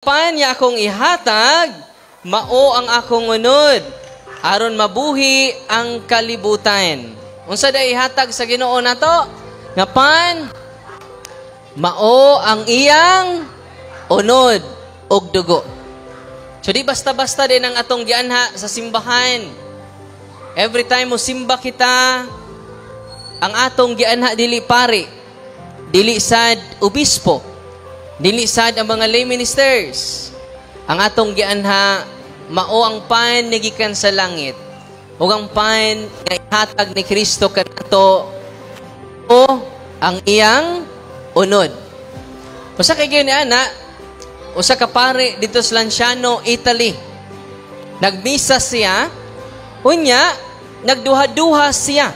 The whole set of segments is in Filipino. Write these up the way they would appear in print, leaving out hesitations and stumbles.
Pan niya akong ihatag, mao ang akong unod, aron mabuhi ang kalibutan. Unsa day ihatag sa Ginoo nato? Nga pan, mao ang iyang unod og dugo. So di basta-basta din ang atong gianha sa simbahan. Every time mo simba kita, ang atong gianha dili pare, dili sad obispo, dili sad ang mga lay ministers. Ang atong gianha mao ang pan nga gikan sa langit. Ug ang pan nga ihatag ni Kristo kanato o ang iyang unod. Usa kay gyud ni ana, usa ka pare dito sa Lanciano, Italy. Nagmisa siya, unya nagduha-duha siya.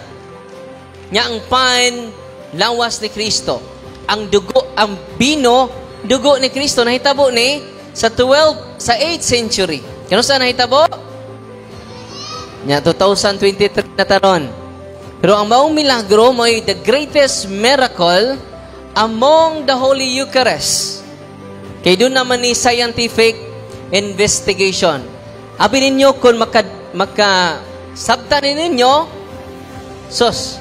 Nya ang pan lawas ni Kristo. Ang dugo, ang bino, dugo ni Kristo. Nahitabo ni sa 8th century. Kano sa nahitabo? Nya 2023 na taron. Pero ang maong milagro mo ay the greatest miracle among the Holy Eucharist. Kaya doon naman ni scientific investigation. Abi ninyo kung sabta ninyo, sos,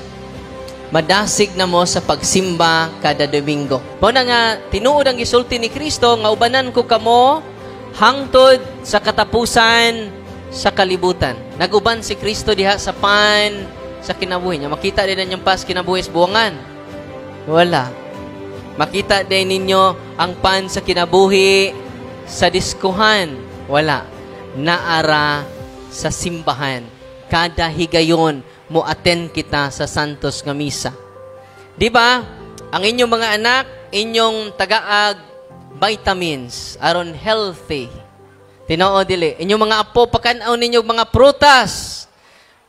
madasig na mo sa pagsimba kada Domingo. Mao na nga tinuod ang gisulti ni Kristo nga ubanan ko kamo hangtod sa katapusan sa kalibutan. Naguban si Kristo diha sa pan sa kinabuhi niya. Makita din ang pas kinabuhi sa buwangan. Wala. Makita din ninyo ang pan sa kinabuhi sa diskuhan. Wala. Naara sa simbahan. Kada higayon mo attend kita sa Santos nga misa. Di ba? Ang inyong mga anak, inyong tagaag vitamins aron healthy. Tinoo dili. Inyong mga apo pakanaw ninyo mga prutas,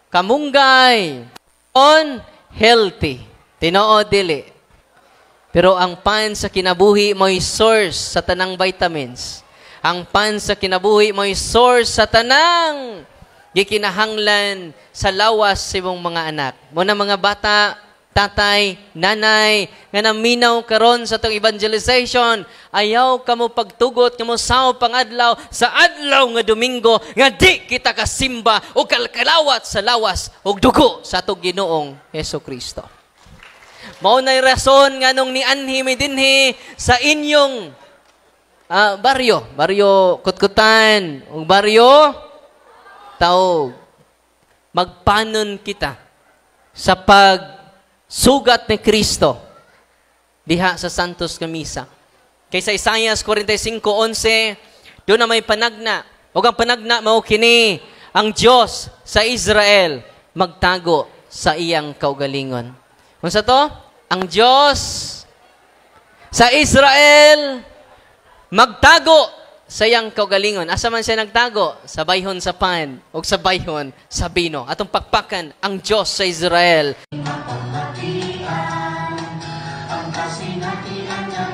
kamunggay, on healthy. Tinoo dili. Pero ang pan sa kinabuhi mo'y source sa tanang vitamins. Ang pan sa kinabuhi mo'y source sa tanang gikinahanglan sa lawas sa imong mga anak. Muna mga bata, tatay, nanay, nga naminaw karon sa itong evangelization, ayaw kamo pagtugot, kamo sao pangadlaw, sa adlaw nga Domingo, nga di kita kasimba o kalkalawat sa lawas o dugo sa itong Ginoong Heso Kristo. Mao na'y rason nga nung nianhi mi dinhi sa inyong baryo Kutkutan, o baryo Taog, magpanon kita sa pagsugat ni Kristo diha sa Santos nga misa. Kaysa Isaiah 45:11, doon na may panagna. O ang panagna mao kini, ang Diyos sa Israel magtago sa iyang kaugalingon. Unsa to? Ang Diyos sa Israel magtago sa iyang kaugalingon. Asa man siya nagtago? Sa bayhon sa pan o sa bayhon sa bino. Atong pakpakan ang Diyos sa Israel. Ang kasinatian ng